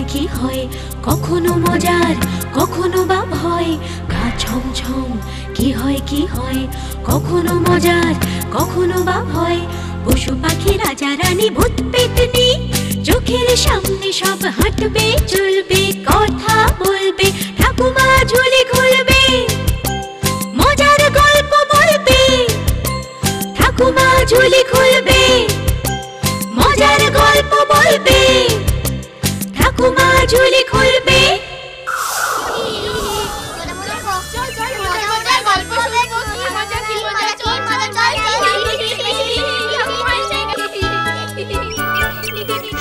হয় কি হয়, কখনো মজার কখনো বা ভয়। গা ছমছম কি হয় কি হয়, কখনো মজার কখনো বা ভয়। পশু পাখি রাজা রানী ভূত পেতনি চোখের সামনে সব হাঁটবে চলবে, কথা বলবে, ঠাকুমা ঝুলি খুলবে, মজার গল্প বলবে। ঠাকুমা ঝুলি খুলবে, মজার গল্প বলবে, ঠাকুমা ঝুলি খুলবে।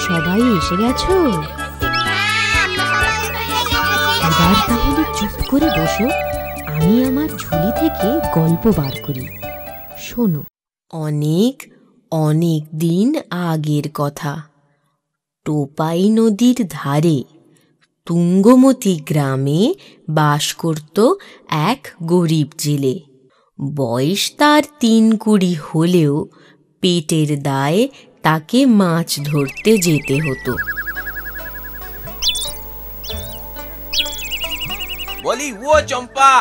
সবাই এসে গেছো? এবার তাহলে চুপ করে বসো, আমি আমার ঝুলি থেকে গল্প বার করি। শোনো। অনেক অনেক দিন আগের কথা। টোপাই নদীর ধারে তুঙ্গমতি গ্রামে বাস করত এক গরিব জেলে। বয়স তার ৩-২ হলেও পেটের দায়ে তাকে মাছ ধরতে যেতে হতো। বলি ও চম্পা,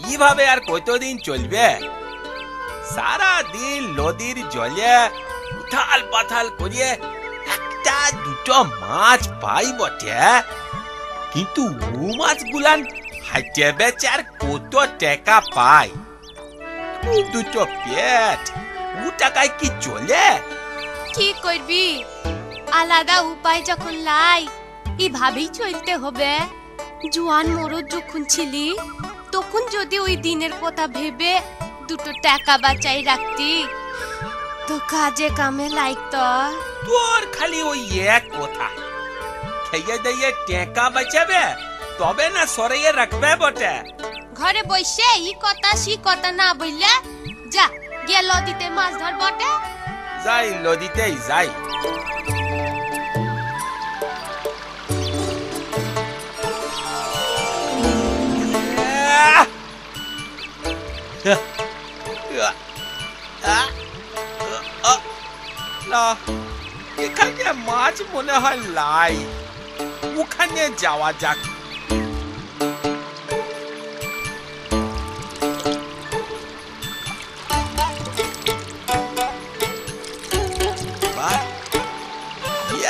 এইভাবে আর কতদিন চলবে? সারা দিন নদীর জলে উথাল পাথাল করিয়ে একটা দুটো মাছ পাই বটে, কিন্তু ও মাছগুলান হাটে বেচে আর কত টাকা পাই? দুটো পেট, ও টাকায় কি চলে? কি করবি, আলাদা উপায় যখন লাই, এভাবেই চলতে হবে। জোয়ান মরদ যখন ছিলি তখন যদি ওই দিনের কথা ভেবে দুটো টাকা বাঁচাই রাখতি তো কাজে কামে লাগতো। তোর খালি ওই এক কথা, খেয়ে দিয়ে টাকা বাঁচাবে তবে না সরিয়ে রাখবে বটে। ঘরে বসে ই কথা সি কথা না বললে যা গিয়ে নদীতে মাছ ধর বটে। যাই নদীতেই যাই। না, এখানে মাছ মনে হয় লাই, ওখানে যাওয়া যাক।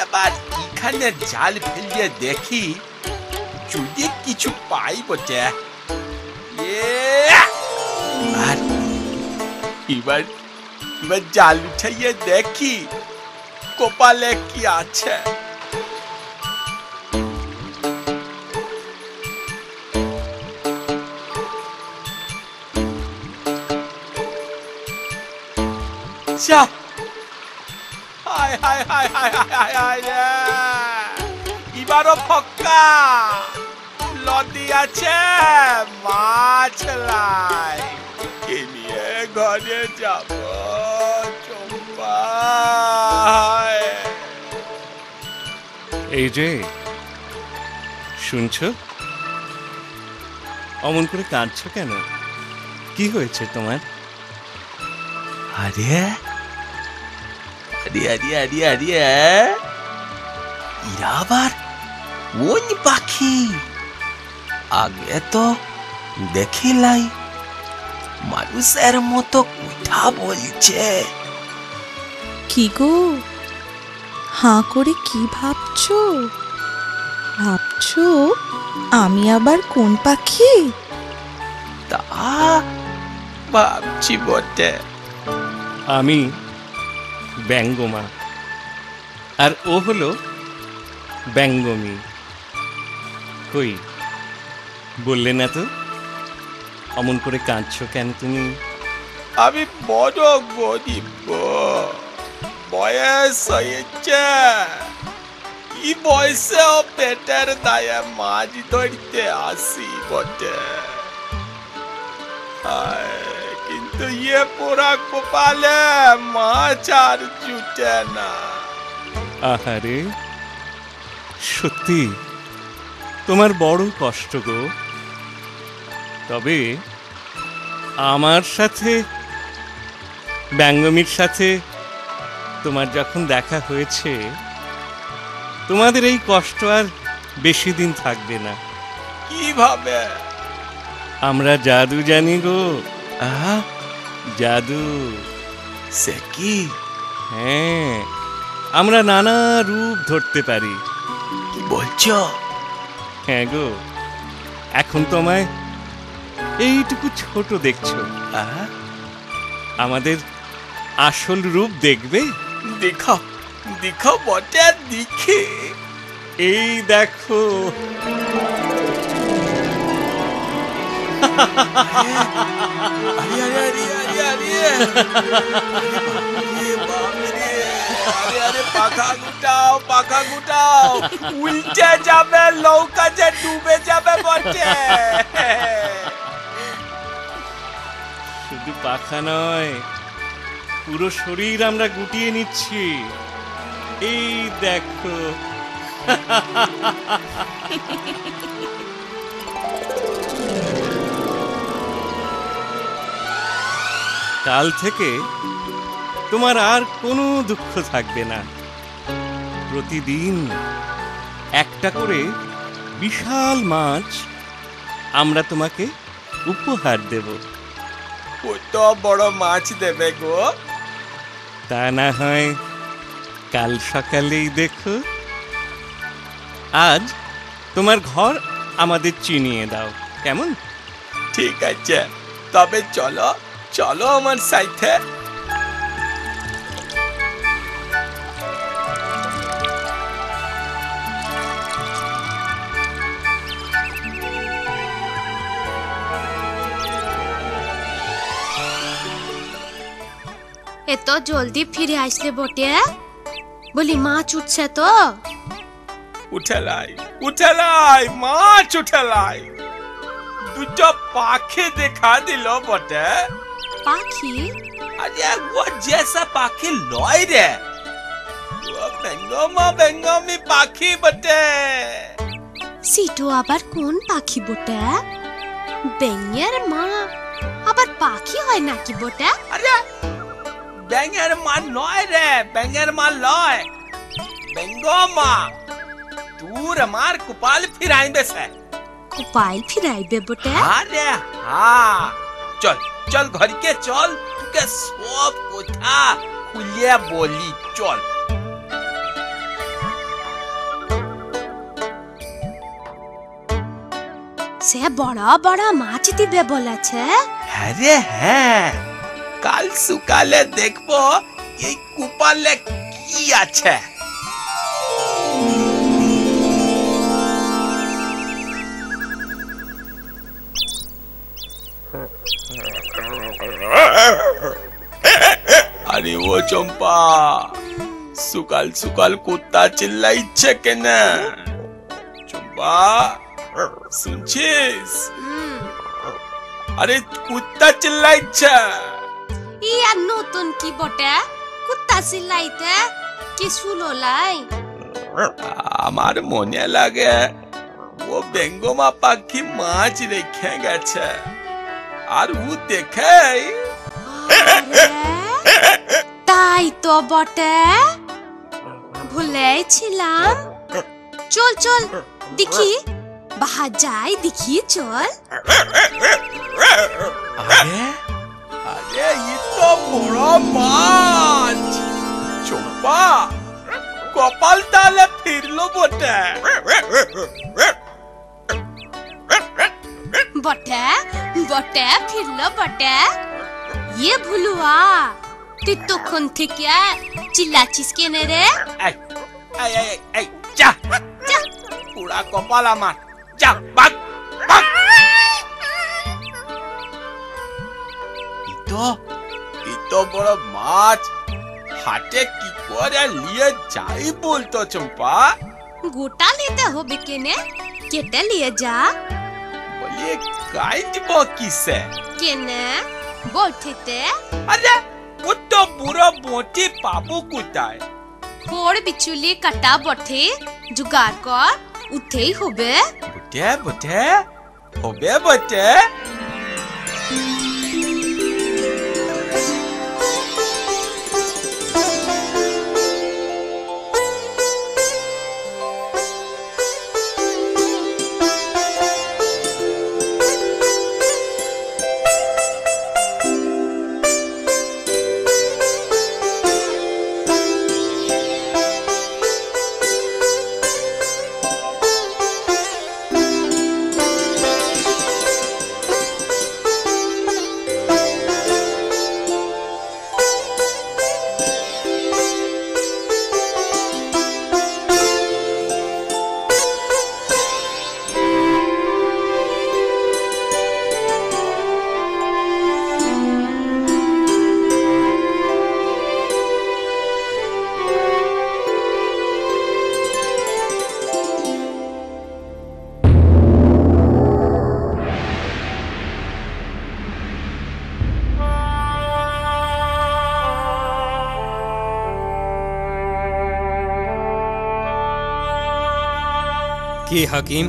এবার এখানে জাল ফেলিয়ে দেখি যদি কিছু পাই বটে। এবার জাল উঠাইয়ে দেখি কপালে কি আছে। এবারও ফক্কা লদি আছে, মাছ লাই নিয়ে ঘরে যাব। চম্পা, এই যে শুনছো, অমন করে কাঁদছো কেন? কি হয়েছে তোমার? আরে আরে আরে আরে আরে, এরা আবার কোন পাখি? আগে তো দেখিলাই, মানুষের মতো কথা বলছে। কি গো, হাঁ করে কি ভাবছো? ভাবছো আমি আবার কোন পাখি? তা ভাবছি বটে। আমি ব্যঙ্গমা, আর ও হলো ব্যঙ্গমী। কই বললে না তো? অমন করে কাঁদছো কেন তুমি? আমি বড় গরিব, বয়স হয়েছে, এই বয়সেও পেটের দায়ে মাছ ধরতে আসি বটে। কিন্তু ইয়ে পোড়া কপালে মাছ আর জুটে না। আহারে, সত্যি তোমার বড় কষ্ট গো। তবে আমার সাথে, ব্যঙ্গমীর সাথে তোমার যখন দেখা হয়েছে, তোমাদের এই কষ্ট আর বেশি দিন থাকবে না। কিভাবে? আমরা জাদু জানি গো, জাদু। সে কি? হ্যাঁ, আমরা নানা রূপ ধরতে পারি। কি বলছো? হ্যাঁ গো, এখন তোমায় এইটুকু ছোট দেখছো, আমাদের আসল রূপ দেখবে? দেখাও, দেখাও বটে, দেখে। এই দেখো। আরে আরে আরে আরে আরে আরে আরে, পাখা গুটাও, পাখা গুটাও, উল্টে যাবে, নৌকা যে ডুবে যাবে বটে। শুধু পাখা নয়, পুরো শরীর আমরা গুটিয়ে নিচ্ছি। এই দেখো। কাল থেকে তোমার আর কোনো দুঃখ থাকবে না। প্রতিদিন একটা করে বিশাল মাছ আমরা তোমাকে উপহার দেব। কত বড় মাছ দেবে গো? তা না হয় কাল সকালেই দেখো। আজ তোমার ঘর আমাদের চিনিয়ে দাও, কেমন? ঠিক আছে, তবে চলো, চলো আমার সাথে। এত জলদি ফিরে আসলে বটে? বলি মাছ উঠছে তো? উঠেলাই, উঠেলাই, মাছ উঠেলাই। দুটো পাখি দেখা দিল বটে। পাখি? আরে ও জেসা পাখি লয় রে, ও বেঙ্গমা বেঙ্গমি পাখি বটে। সিটো আবার কোন পাখি বটে? বেঙের মা আবার পাখি হয় নাকি বটে? আরে ব্যাঙের মা নয় রে, ব্যাঙের মা লয়, বেঙ্গমা। তোর আমার কপাল ফিরাইবে সে। কপাল ফিরাইবে বটে? আরে হ্যাঁ, চল চল ঘরকে চল, তোকে সব কথা খুলে বলি, চল। সে বড় বড় মাছ দিবে বলেছে। আরে হ্যাঁ, কাল সকালে দেখবো এই কপালে কি আছে। আরে ও চম্পা, সকাল সকাল কুত্তা চিল্লাইছে কেন? চম্পা, শুনছিস? আরে কুত্তা চিল্লাইছে। ইয়া নতুন কি বটে? কুত্তা চিল্লাইতে কি শুলো লাই? আমার মনে লাগে ও বেঙ্গমা পাখি মাছ রেখে গেছে, আর ও দেখে। তাই তো বটে, ভুলেছিলাম। চল চল দেখি, বাহা যাই দেখি, চল। আরে আরে, ই তো বড় মাছ। চম্পা, কপাল তাহলে ফিরলো বটে। বটে বটে ফিরলো বটে। ইয়ে ভুলুয়া, তুই তখন থেকে চিল্লাচ্ছিস কেন রে? এই এই এই এই, যা যা। পুরা কপাল আমার, যা বাগ বাগ। ইতো বড় মাছ হাটে কি করে নিয়ে যাই বলতো চম্পা? গোটা নিতে হবে কেনে, কেটে নিয়ে যা। বলি কাইটব কিসে? কেনে বটিতে। আরে ও তো বুড়ো বটি পাবো কোথায়? ফোড় বিচুলি কাটা বটে জুগাড় কর, উঠেই হবে। বটে বটে হবে বটে। কি হাকিম,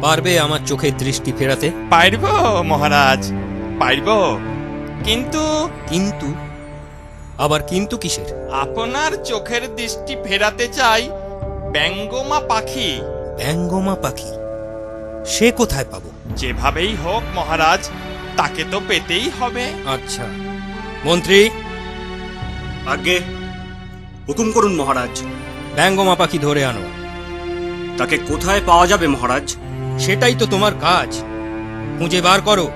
পারবে আমার চোখের দৃষ্টি ফেরাতে? পারব মহারাজ, পারব। কিন্তু কিন্তু? আবার কিন্তু কিসের? আপনার চোখের দৃষ্টি ফেরাতে চাই ব্যঙ্গমা পাখি। ব্যঙ্গমা পাখি? সে কোথায় পাবো? যেভাবেই হোক মহারাজ, তাকে তো পেতেই হবে। আচ্ছা মন্ত্রী। আগে হুকুম করুন মহারাজ। ব্যঙ্গমা পাখি ধরে আনো। তাকে কোথায় পাওয়া যাবে মহারাজ? সেটাই তো তোমার কাজ, খুঁজে বার করো।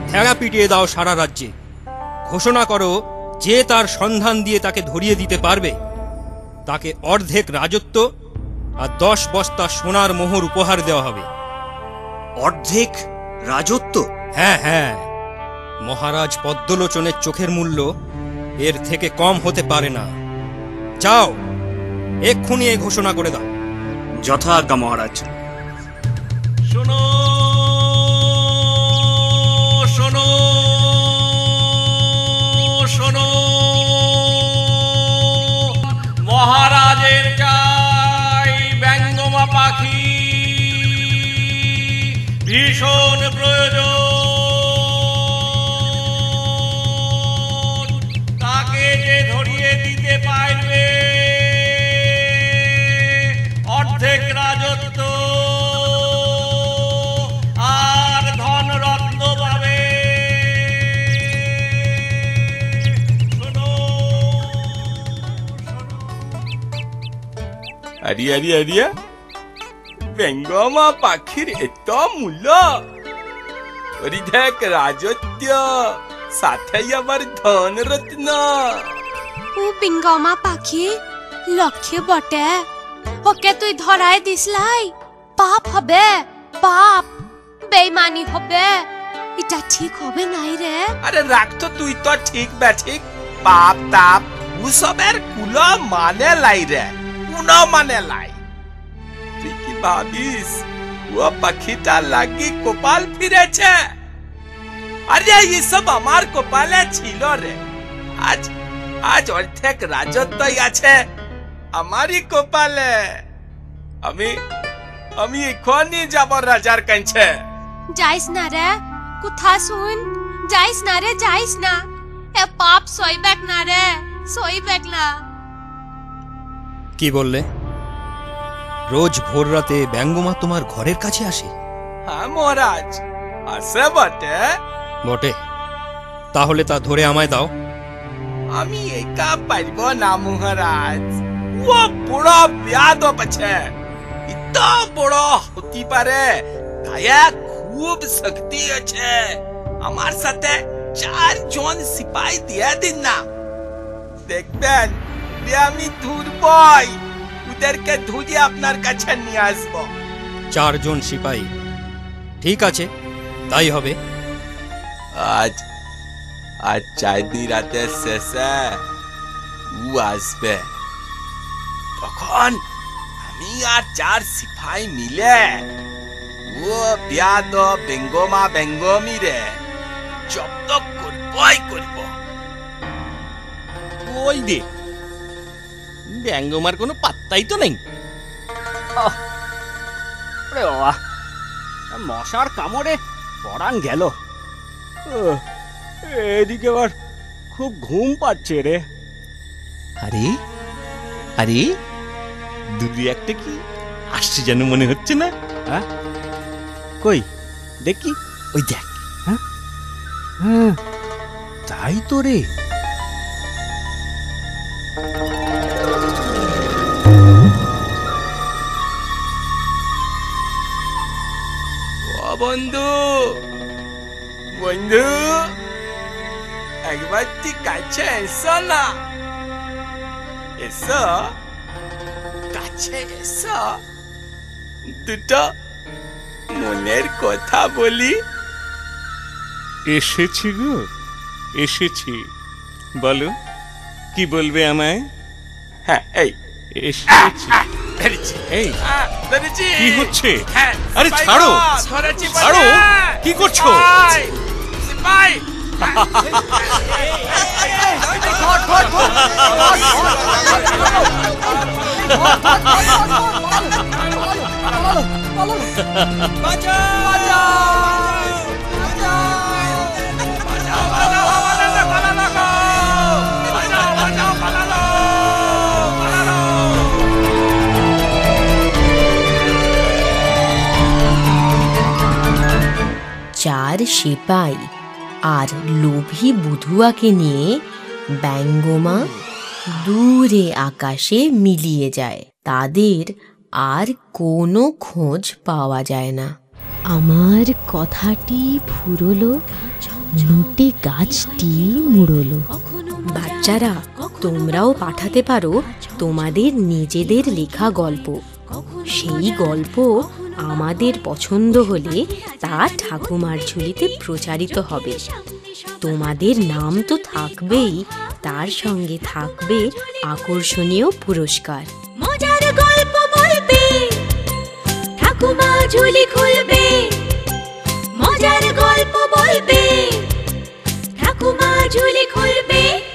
ঠেঙা পিটিয়ে দাও সারা রাজ্যে। ঘোষণা করো যে তার সন্ধান দিয়ে তাকে ধরিয়ে দিতে পারবে তাকে অর্ধেক রাজত্ব আর 10 বস্তা সোনার মোহর উপহার দেওয়া হবে। অর্ধেক রাজত্ব? হ্যাঁ হ্যাঁ, মহারাজ পদ্মলোচনের চোখের মূল্য এর থেকে কম হতে পারে না। যাও, এক্ষুনি এই ঘোষণা করে দাও। যথা আজ্ঞা মহারাজ। শোনো শোনো শোনো, মহারাজের চাই ব্যঙ্গমা পাখি, ভীষণ প্রয়োজন। তাকে যে ধরিয়ে দিতে পারবে অর্ধেক রাজত্ব আর ধন রত্ন পাবে। আরিয়া ব্যঙ্গমা পাখির এত মূল্য, অর্ধেক রাজত্ব, সাথে আবার ধন রত্ন। ও ব্যঙ্গমা পাখি লক্ষ্যে বটে, ওকে তুই ধরায় দিসলাই, পাপ হবে, পাপ, বেইমানি হবে। এটা ঠিক হবে নাই রে। আরে রাখ তো, তুই তো ঠিক ঠিক পাপ তাপ উসবের কুলো মানে লাই রে, কোন মানে লাই। তুই কি ভাবিস ও পাখিটা লাগি কপাল ফিরেছে? আরে এসব আমার কপালে ছিল রে। আজ আজ অর্ধেক রাজত্বই আছে আমারই কপালে। আমি এখনই যাব রাজার কাছে। যাইস না রে, কোথা শুন, যাইস না রে, যাইস না। এ পাপ সইবেক না রে, সইবেক না। কি বললে? রোজ ভোর রাতে ব্যঙ্গমা তোমার ঘরের কাছে আসে? হ্যাঁ মহারাজ, আসে বটে। বটে? তাহলে তা ধরে আমায় দাও। আমি একা পারব না মহারাজ, ও বড় বেয়াদব আছে। এত বড় হতে পারে, গায়ে খুব শক্তি আছে। আমার সাথে 4 জন সিপাহী দিয়ে দিন না, দেখবেন আমি ধরবই, ওদেরকে ধরে আপনার কাছে নিয়ে আসবো। 4 জন সিপাহী? ঠিক আছে, তাই হবে। আজ 4 রাতের শেষে ও আসবে, তখন আমি আর 4 সিপাহী মিলে ও বেয়াদব ব্যঙ্গমা ব্যঙ্গমী রে জব্দ করবই করব। ওই রে, ব্যঙ্গমার কোনো পাত্তাই তো নেই। মশার কামড়ে পরাণ গেল। এদিকে আবার খুব ঘুম পাচ্ছে রে। আরে আরে, দূরে একটা কি আসছে যেন মনে হচ্ছে না? হ্যাঁ, কই দেখি। ওই দেখ। হ্যাঁ, তাই তো রে। ও বন্ধু, বন্ধু, একবার তুই কাছে এসো না। এসো, কাছে এসো, দুটো মনের কথা বলি। এসেছি গো, এসেছি। বলো, কি বলবে আমায়? হ্যাঁ, এই এসেছি। ধরেছি, এই ধরেছি। কি হচ্ছে? হ্যাঁ, আরে সিপাই ছাড়ো, গো, ধরেছি বলে। ছাড়ো, কি করছো? সিপাই, সিপাই। চার সিপাই আর লোভী বুধুয়াকে নিয়ে ব্যঙ্গমা দূরে আকাশে মিলিয়ে যায়। তাদের আর কোনো খোঁজ পাওয়া যায় না। আমার কথাটি ফুরলো, নোটে গাছটি মুড়লো। বাচ্চারা, তোমরাও পাঠাতে পারো তোমাদের নিজেদের লেখা গল্প। সেই গল্প আমাদের পছন্দ হলে তা ঠাকুমার ঝুলিতে প্রচারিত হবে। তোমাদের নাম তো থাকবেই, তার সঙ্গে থাকবে আকর্ষণীয় পুরস্কার। মজার গল্প বলবে, ঠাকুমা ঝুলি খুলবে। মজার গল্প বলবে, ঠাকুমা ঝুলি খুলবে।